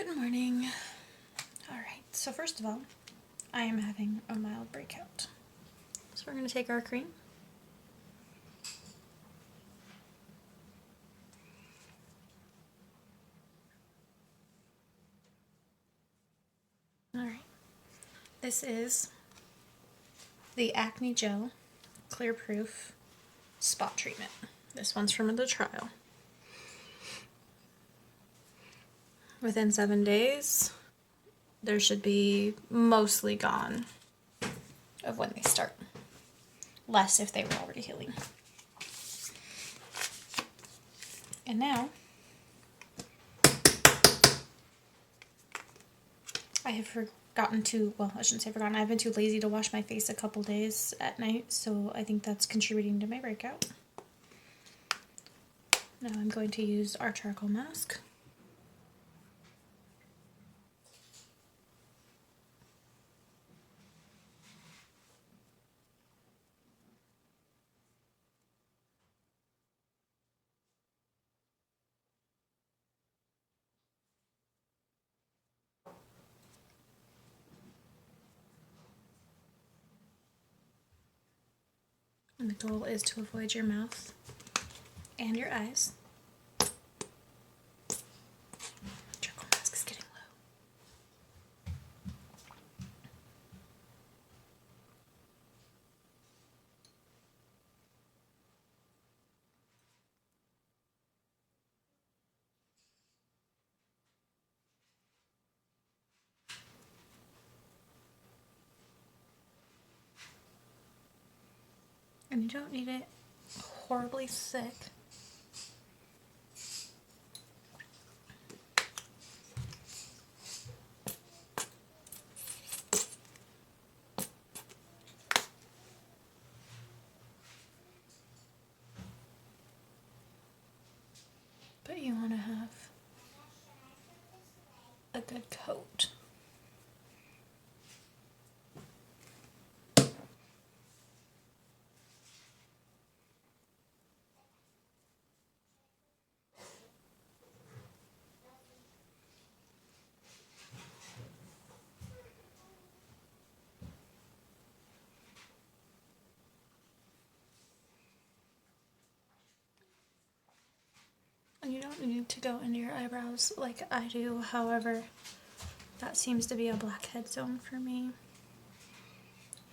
Good morning. Alright, so first of all, I am having a mild breakout. So we're going to take our cream. Alright, this is the Acne Gel Clearproof Spot Treatment. This one's from the trial. Within 7 days, there should be mostly gone of when they start. Less if they were already healing. And now, I have forgotten to, well, I shouldn't say forgotten, I've been too lazy to wash my face a couple days at night, so I think that's contributing to my breakout. Now I'm going to use our charcoal mask. And the goal is to avoid your mouth and your eyes. Charcoal mask is getting low. And you don't need it horribly thick. But you want to have a good coat. And you don't need to go into your eyebrows like I do, however, that seems to be a blackhead zone for me.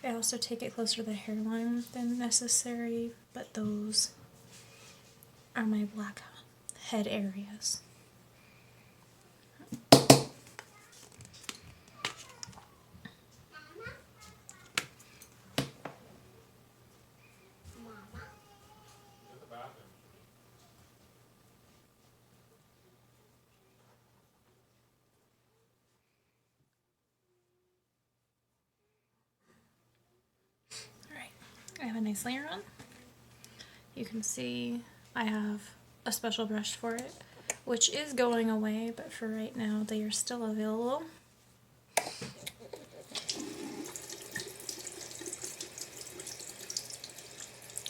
I also take it closer to the hairline than necessary, but those are my blackhead areas. I have a nice layer on. You can see I have a special brush for it, which is going away, but for right now they are still available.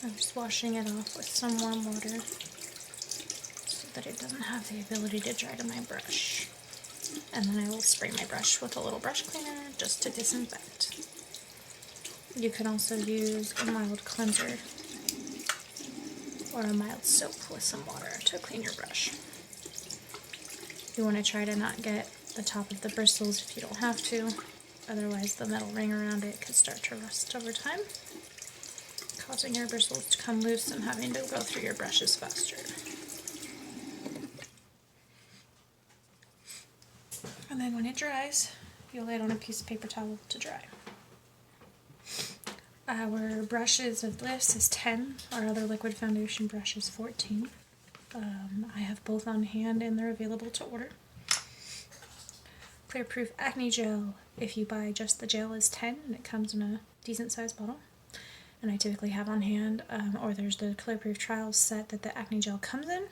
I'm just washing it off with some warm water so that it doesn't have the ability to dry to my brush. And then I will spray my brush with a little brush cleaner just to disinfect. You can also use a mild cleanser or a mild soap with some water to clean your brush. You want to try to not get the top of the bristles if you don't have to, otherwise the metal ring around it could start to rust over time, causing your bristles to come loose and having to go through your brushes faster. And then when it dries, you'll lay it on a piece of paper towel to dry. Our brushes of this is 10. Our other liquid foundation brush is 14. I have both on hand and they're available to order. Clearproof Acne Gel, if you buy just the gel, is 10 and it comes in a decent sized bottle. And I typically have on hand, or there's the Clearproof Trials set that the Acne Gel comes in,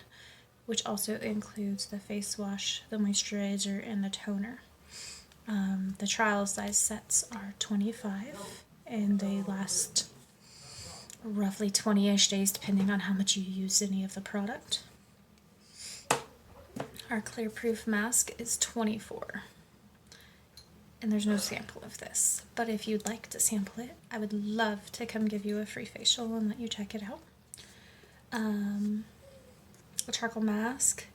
which also includes the face wash, the moisturizer, and the toner. The trial size sets are 25. And they last roughly 20-ish days depending on how much you use any of the product. Our Clearproof mask is $24. And there's no sample of this. But if you'd like to sample it, I would love to come give you a free facial and let you check it out. A charcoal mask.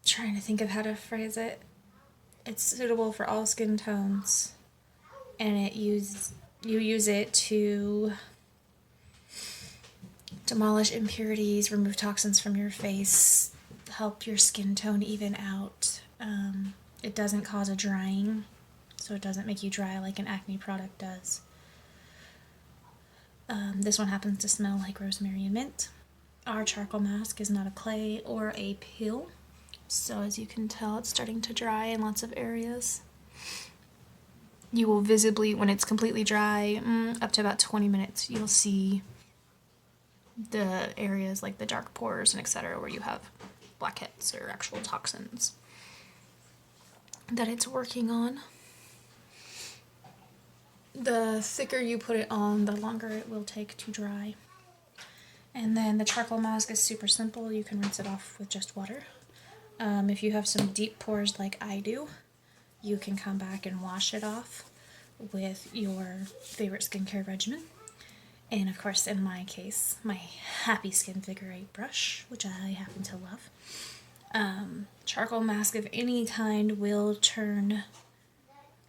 Trying to think of how to phrase it. It's suitable for all skin tones, and you use it to demolish impurities, remove toxins from your face, help your skin tone even out. It doesn't cause a drying, so it doesn't make you dry like an acne product does. This one happens to smell like rosemary and mint. Our charcoal mask is not a clay or a peel, so as you can tell, it's starting to dry in lots of areas. You will visibly, when it's completely dry, up to about 20 minutes, you'll see the areas like the dark pores and etc. where you have blackheads or actual toxins that it's working on. The thicker you put it on, the longer it will take to dry. And then the charcoal mask is super simple. You can rinse it off with just water. If you have some deep pores like I do, you can come back and wash it off with your favorite skincare regimen. And of course, in my case, my Happy Skin Figure 8 brush, which I happen to love. Charcoal mask of any kind will turn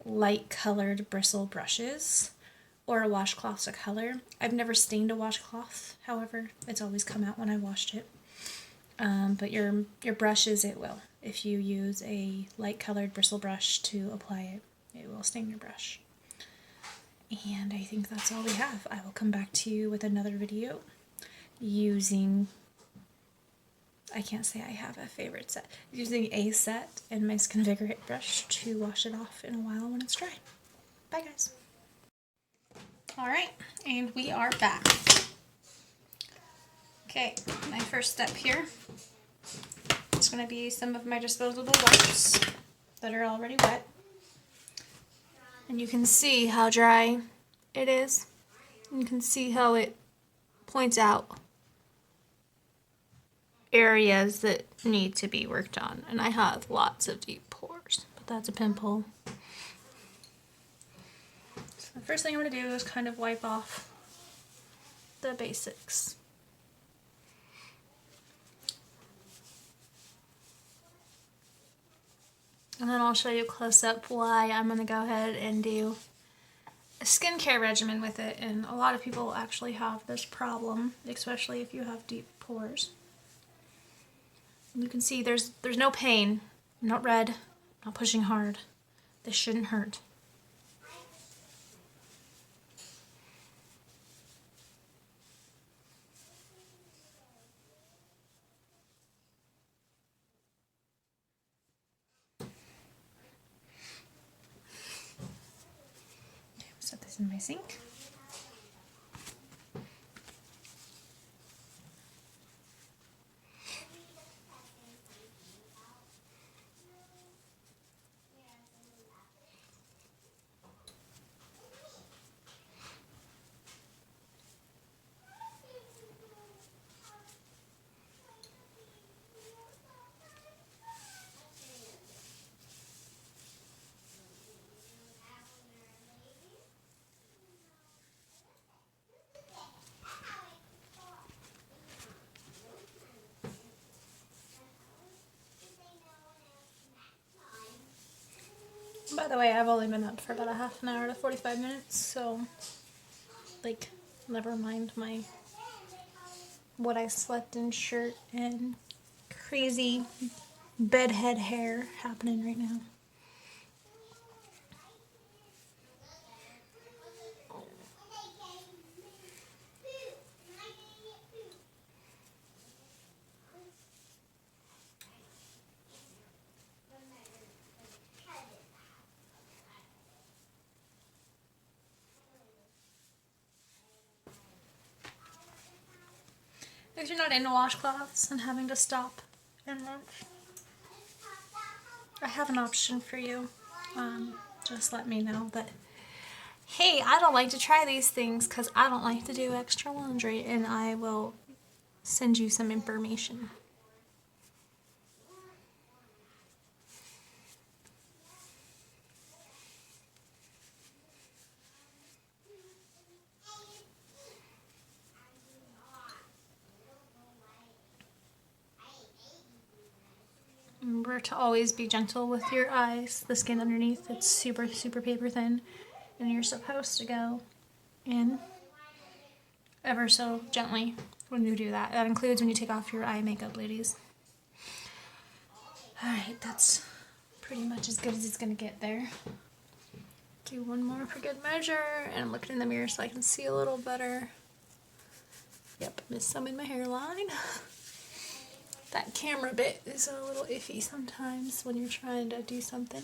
light colored bristle brushes or a washcloth to color. I've never stained a washcloth, however, it's always come out when I washed it. But your brushes, it will. If you use a light colored bristle brush to apply it, it will stain your brush. And I think that's all we have. I will come back to you with another video using, I can't say I have a favorite set, using a set and my Skin Figure 8 brush to wash it off in a while when it's dry. Bye guys. Alright, and we are back. Okay, my first step here is going to be some of my disposable wipes that are already wet. And you can see how dry it is. You can see how it points out areas that need to be worked on. And I have lots of deep pores, but that's a pimple. So the first thing I'm going to do is kind of wipe off the basics. And then I'll show you close up why I'm going to go ahead and do a skincare regimen with it. And a lot of people actually have this problem, especially if you have deep pores. And you can see there's no pain. I'm not red, not pushing hard. This shouldn't hurt. Set this in my sink. By the way, I've only been up for about a half an hour to 45 minutes, so, like, never mind my what I slept in shirt and crazy bedhead hair happening right now. If you're not into washcloths and having to stop and lunch, I have an option for you. Just let me know that, hey, I don't like to try these things because I don't like to do extra laundry, and I will send you some information. Remember to always be gentle with your eyes. The skin underneath, it's super, super paper thin. And you're supposed to go in ever so gently when you do that. That includes when you take off your eye makeup, ladies. Alright, that's pretty much as good as it's going to get there. Do one more for good measure. And I'm looking in the mirror so I can see a little better. Yep, missed some in my hairline. That camera bit is a little iffy sometimes when you're trying to do something.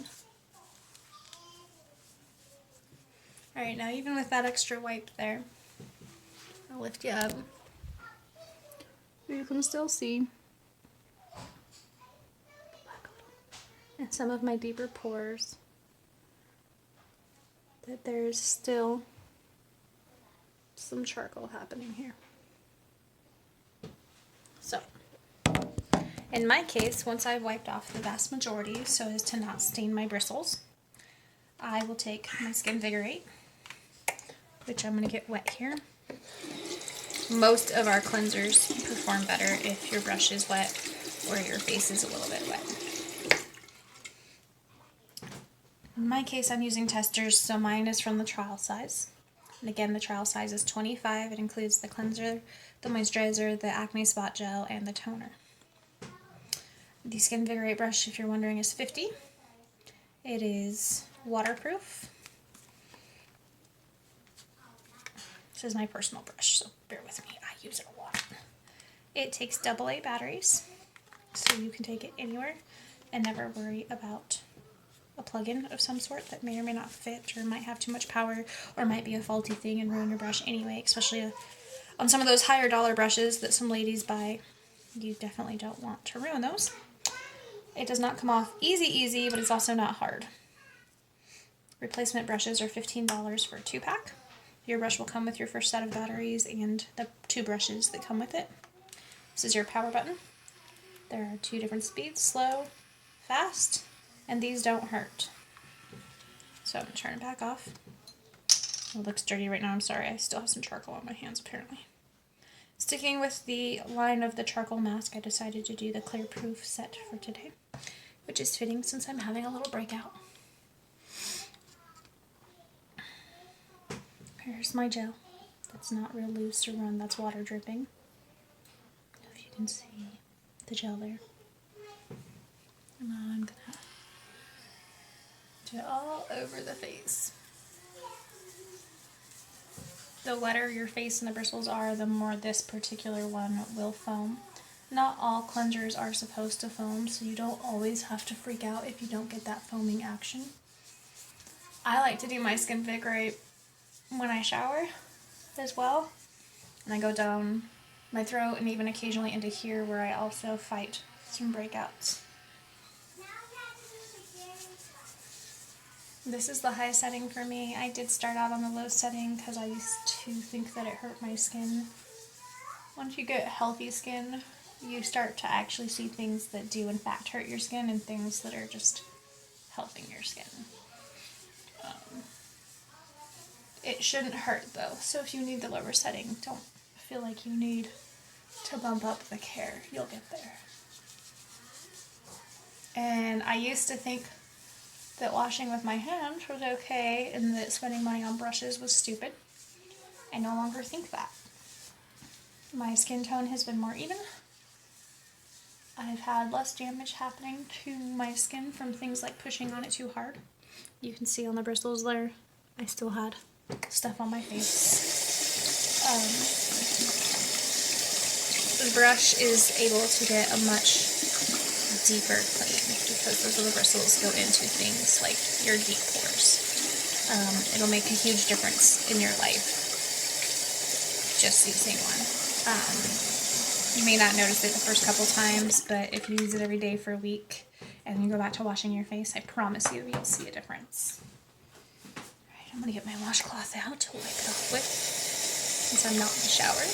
Alright, now even with that extra wipe there, I'll lift you up. You can still see in some of my deeper pores that there's still some charcoal happening here. So, in my case, once I've wiped off the vast majority so as to not stain my bristles, I will take my C&TBeauty, which I'm going to get wet here. Most of our cleansers perform better if your brush is wet or your face is a little bit wet. In my case, I'm using testers, so mine is from the trial size. And again, the trial size is 25. It includes the cleanser, the moisturizer, the acne spot gel, and the toner. The C&TBeauty brush, if you're wondering, is 50. It is waterproof. This is my personal brush, so bear with me. I use it a lot. It takes AA batteries, so you can take it anywhere and never worry about a plug-in of some sort that may or may not fit or might have too much power or might be a faulty thing and ruin your brush anyway, especially on some of those higher dollar brushes that some ladies buy. You definitely don't want to ruin those. It does not come off easy, but it's also not hard. Replacement brushes are $15 for a 2-pack. Your brush will come with your first set of batteries and the 2 brushes that come with it. This is your power button. There are 2 different speeds, slow, fast, and these don't hurt. So I'm going to turn it back off. It looks dirty right now, I'm sorry. I still have some charcoal on my hands apparently. Sticking with the line of the charcoal mask, I decided to do the Clearproof set for today, which is fitting since I'm having a little breakout. Here's my gel. That's not real loose or run, that's water dripping. If you can see the gel there. And now I'm gonna do it all over the face. The wetter your face and the bristles are, the more this particular one will foam. Not all cleansers are supposed to foam, so you don't always have to freak out if you don't get that foaming action. I like to do my C&TBeauty when I shower as well, and I go down my throat and even occasionally into here where I also fight some breakouts. This is the high setting for me. I did start out on the low setting because I used to think that it hurt my skin. Once you get healthy skin, you start to actually see things that do in fact hurt your skin and things that are just helping your skin. It shouldn't hurt though, so if you need the lower setting, don't feel like you need to bump up the care. You'll get there. And I used to think that washing with my hands was okay and that spending money on brushes was stupid. I no longer think that. My skin tone has been more even. I've had less damage happening to my skin from things like pushing on it too hard. You can see on the bristles there, I still had stuff on my face. The brush is able to get a much deeper clean because those little bristles go into things like your deep pores. It'll make a huge difference in your life just using one. You may not notice it the first couple times, but if you use it every day for a week and you go back to washing your face, I promise you'll see a difference. Alright, I'm going to get my washcloth out to wipe it off with since I'm not in the shower.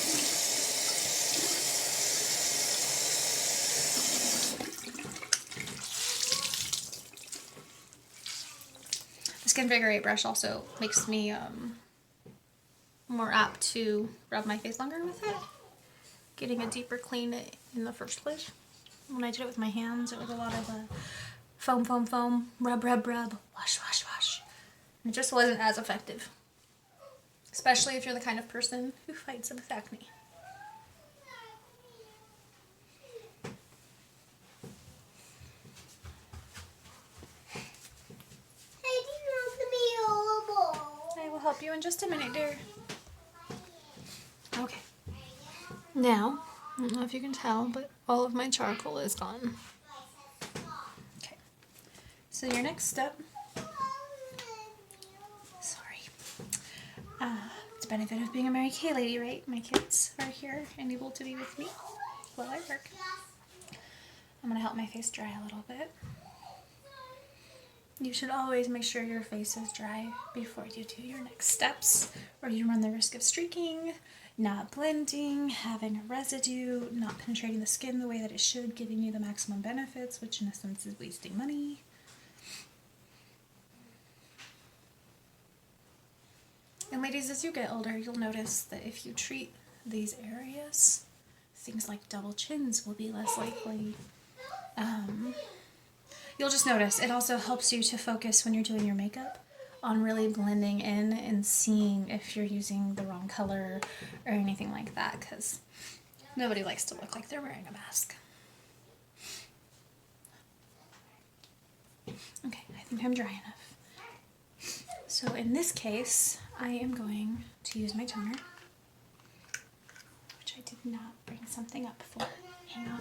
The C&TBeauty brush also makes me more apt to rub my face longer with it, getting a deeper clean in the first place. When I did it with my hands, it was a lot of foam, foam, foam, rub, rub, rub, wash, wash, wash. And it just wasn't as effective. Especially if you're the kind of person who fights with acne. I will help you in just a minute, dear. Okay. Now, I don't know if you can tell, but all of my charcoal is gone. Okay. So your next step, sorry, it's a benefit of being a Mary Kay lady, right? My kids are here and able to be with me while I work. I'm going to help my face dry a little bit. You should always make sure your face is dry before you do your next steps, or you run the risk of streaking, not blending, having a residue, not penetrating the skin the way that it should, giving you the maximum benefits, which in essence is wasting money. And ladies, as you get older, you'll notice that if you treat these areas, things like double chins will be less likely. You'll just notice it also helps you to focus when you're doing your makeup on really blending in and seeing if you're using the wrong color or anything like that, because nobody likes to look like they're wearing a mask. Okay, I think I'm dry enough. So in this case, I am going to use my toner, which I did not bring something up for. Hang on.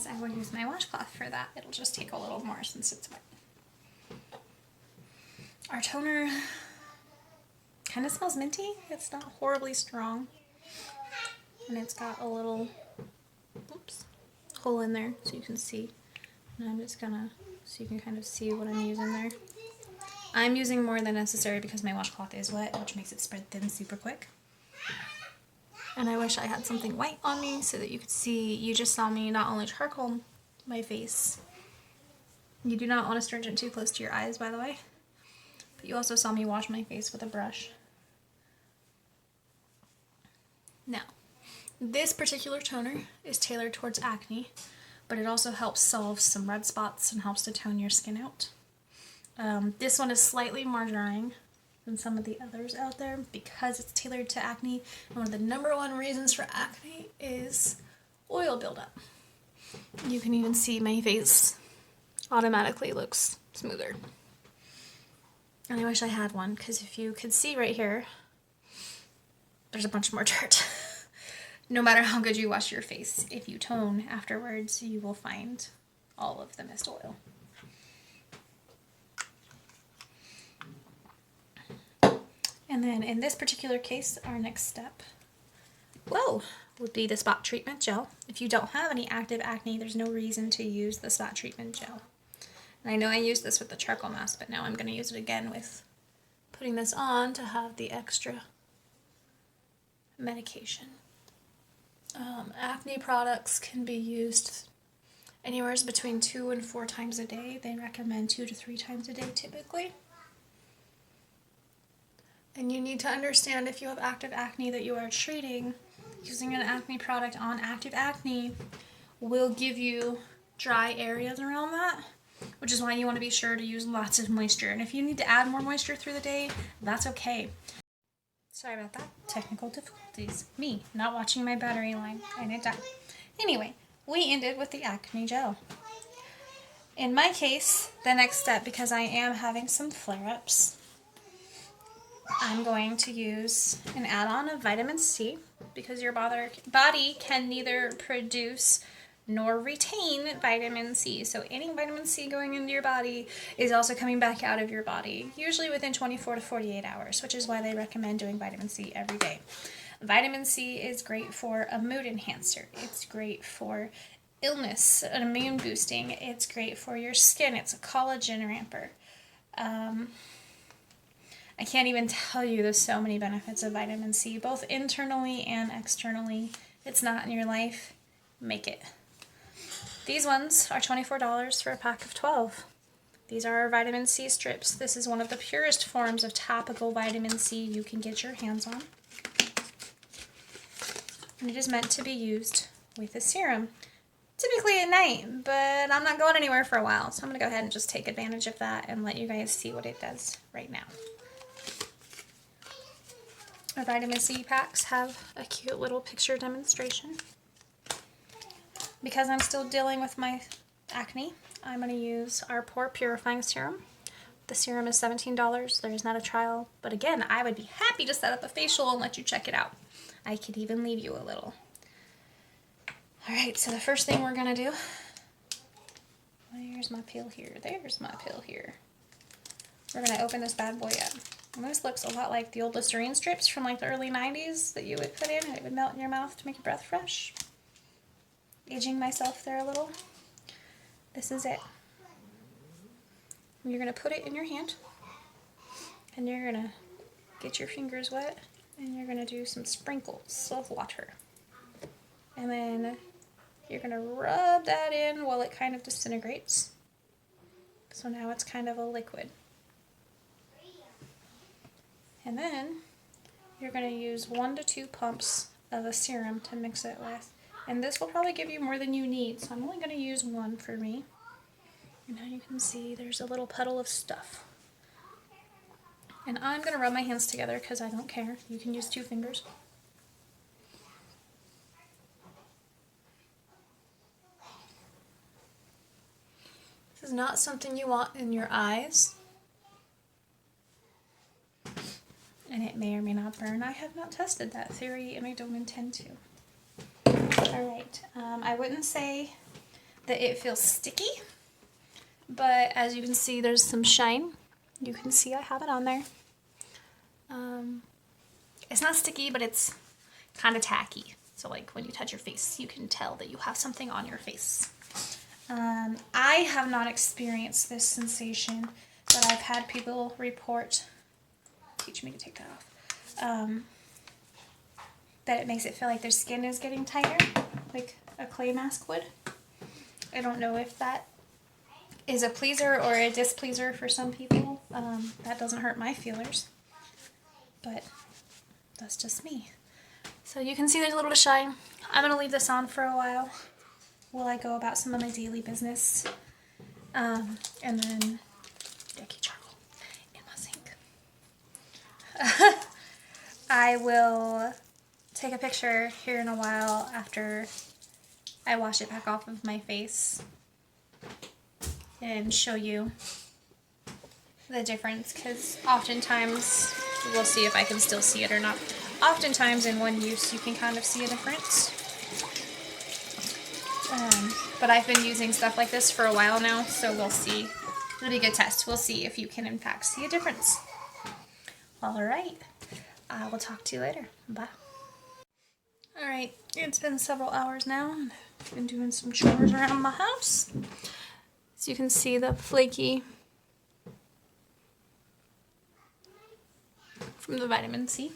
I will use my washcloth for that. It'll just take a little more since it's wet. Our toner kind of smells minty. It's not horribly strong. And it's got a little hole in there so you can see. And I'm just gonna, so you can kind of see what I'm using there. I'm using more than necessary because my washcloth is wet, which makes it spread thin super quick. And I wish I had something white on me so that you could see. You just saw me not only charcoal my face. You do not want astringent too close to your eyes, by the way. But you also saw me wash my face with a brush. Now, this particular toner is tailored towards acne, but it also helps solve some red spots and helps to tone your skin out. This one is slightly more drying than some of the others out there because it's tailored to acne, and one of the #1 reasons for acne is oil buildup. You can even see my face automatically looks smoother. And I wish I had one, because if you could see right here, there's a bunch more dirt. No matter how good you wash your face, if you tone afterwards, you will find all of the missed oil. And then in this particular case, our next step, would be the spot treatment gel. If you don't have any active acne, there's no reason to use the spot treatment gel. And I know I used this with the charcoal mask, but now I'm going to use it again with putting this on to have the extra medication. Acne products can be used anywhere between 2 and 4 times a day. They recommend 2 to 3 times a day typically. And you need to understand, if you have active acne that you are treating, using an acne product on active acne will give you dry areas around that, which is why you want to be sure to use lots of moisture. And if you need to add more moisture through the day, that's okay. Sorry about that. Technical difficulties. Me not watching my battery line and it died. Anyway, we ended with the acne gel. In my case, the next step, because I am having some flare-ups, I'm going to use an add-on of vitamin C, because your body can neither produce nor retain vitamin C. So any vitamin C going into your body is also coming back out of your body, usually within 24 to 48 hours, which is why they recommend doing vitamin C every day. Vitamin C is great for a mood enhancer. It's great for illness, an immune boosting. It's great for your skin. It's a collagen ramper. I can't even tell you there's so many benefits of vitamin C, both internally and externally. If it's not in your life, make it. These ones are $24 for a pack of 12. These are our vitamin C strips. This is one of the purest forms of topical vitamin C you can get your hands on. And it is meant to be used with a serum, typically at night, but I'm not going anywhere for a while, so I'm going to go ahead and just take advantage of that and let you guys see what it does right now. Our vitamin C packs have a cute little picture demonstration. Because I'm still dealing with my acne, I'm going to use our Pore Purifying Serum. The serum is $17. There is not a trial, but again, I would be happy to set up a facial and let you check it out. I could even leave you a little. Alright, so the first thing we're going to do, there's my pill here, there's my pill here. We're going to open this bad boy up. And this looks a lot like the old Listerine strips from like the early 90s that you would put in and it would melt in your mouth to make your breath fresh. Aging myself there a little. This is it. You're going to put it in your hand and you're going to get your fingers wet and you're going to do some sprinkles of water. And then you're going to rub that in while it kind of disintegrates. So now it's kind of a liquid. And then you're going to use 1 to 2 pumps of a serum to mix it with. And this will probably give you more than you need, so I'm only going to use 1 for me. And now you can see there's a little puddle of stuff. And I'm going to rub my hands together because I don't care. You can use 2 fingers. This is not something you want in your eyes. And it may or may not burn. I have not tested that theory and I don't intend to. Alright, I wouldn't say that it feels sticky, but as you can see there's some shine. You can see I have it on there. It's not sticky, but it's kind of tacky. So like when you touch your face, you can tell that you have something on your face. I have not experienced this sensation, but I've had people report, teach me to take that off, that it makes it feel like their skin is getting tighter, like a clay mask would. I don't know if that is a pleaser or a displeaser for some people. That doesn't hurt my feelers, but that's just me. So you can see there's a little bit of shine. I'm going to leave this on for a while while I go about some of my daily business. And then yucky charcoal in my sink. I will take a picture here in a while after I wash it back off of my face and show you the difference, because oftentimes, we'll see if I can still see it or not. Oftentimes in one use you can kind of see a difference. But I've been using stuff like this for a while now, so we'll see. It'll be a good test. We'll see if you can in fact see a difference. Alright, I will talk to you later. Bye. Alright, it's been several hours now. I've been doing some chores around my house. As you can see, the flaky from the vitamin C.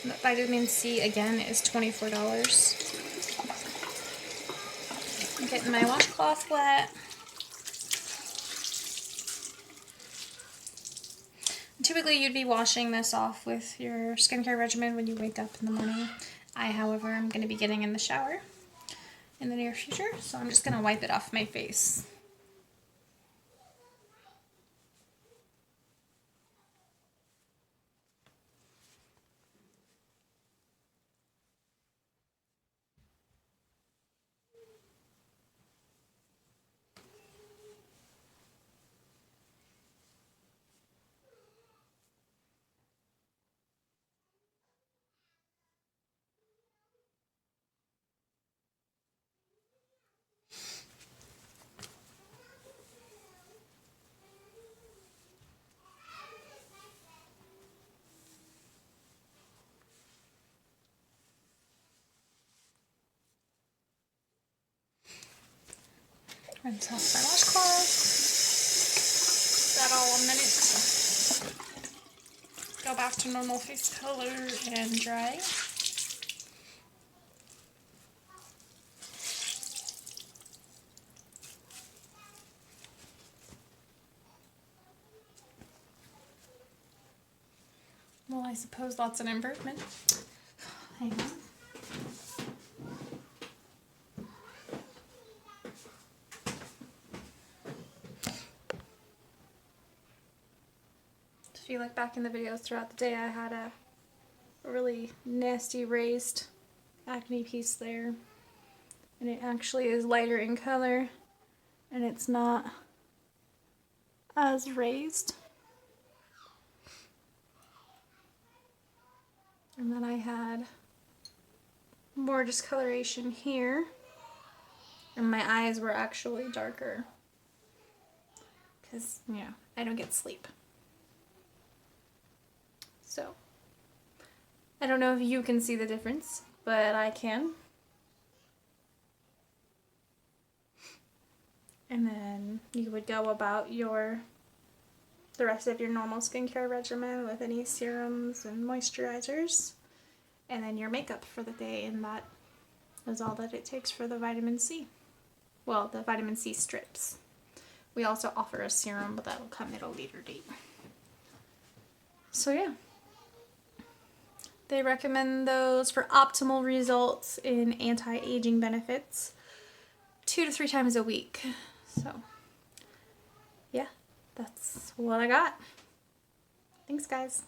The vitamin C, again, is $24. I'm getting my washcloth wet. Typically, you'd be washing this off with your skincare regimen when you wake up in the morning. I, however, am going to be getting in the shower in the near future, so I'm just going to wipe it off my face. Rinse off my washcloth. That all a minute. Go back to normal face color and dry. Well, I suppose that's an improvement. Hang on. If you look back in the videos throughout the day, I had a really nasty raised acne piece there. And it actually is lighter in color, and it's not as raised. And then I had more discoloration here, and my eyes were actually darker because, you know, I don't get sleep. So, I don't know if you can see the difference, but I can. And then you would go about the rest of your normal skincare regimen with any serums and moisturizers, and then your makeup for the day, and that is all that it takes for the vitamin C. Well, the vitamin C strips. We also offer a serum, but that'll come at a later date. So yeah. They recommend those for optimal results in anti-aging benefits 2 to 3 times a week. So yeah, that's what I got. Thanks, guys.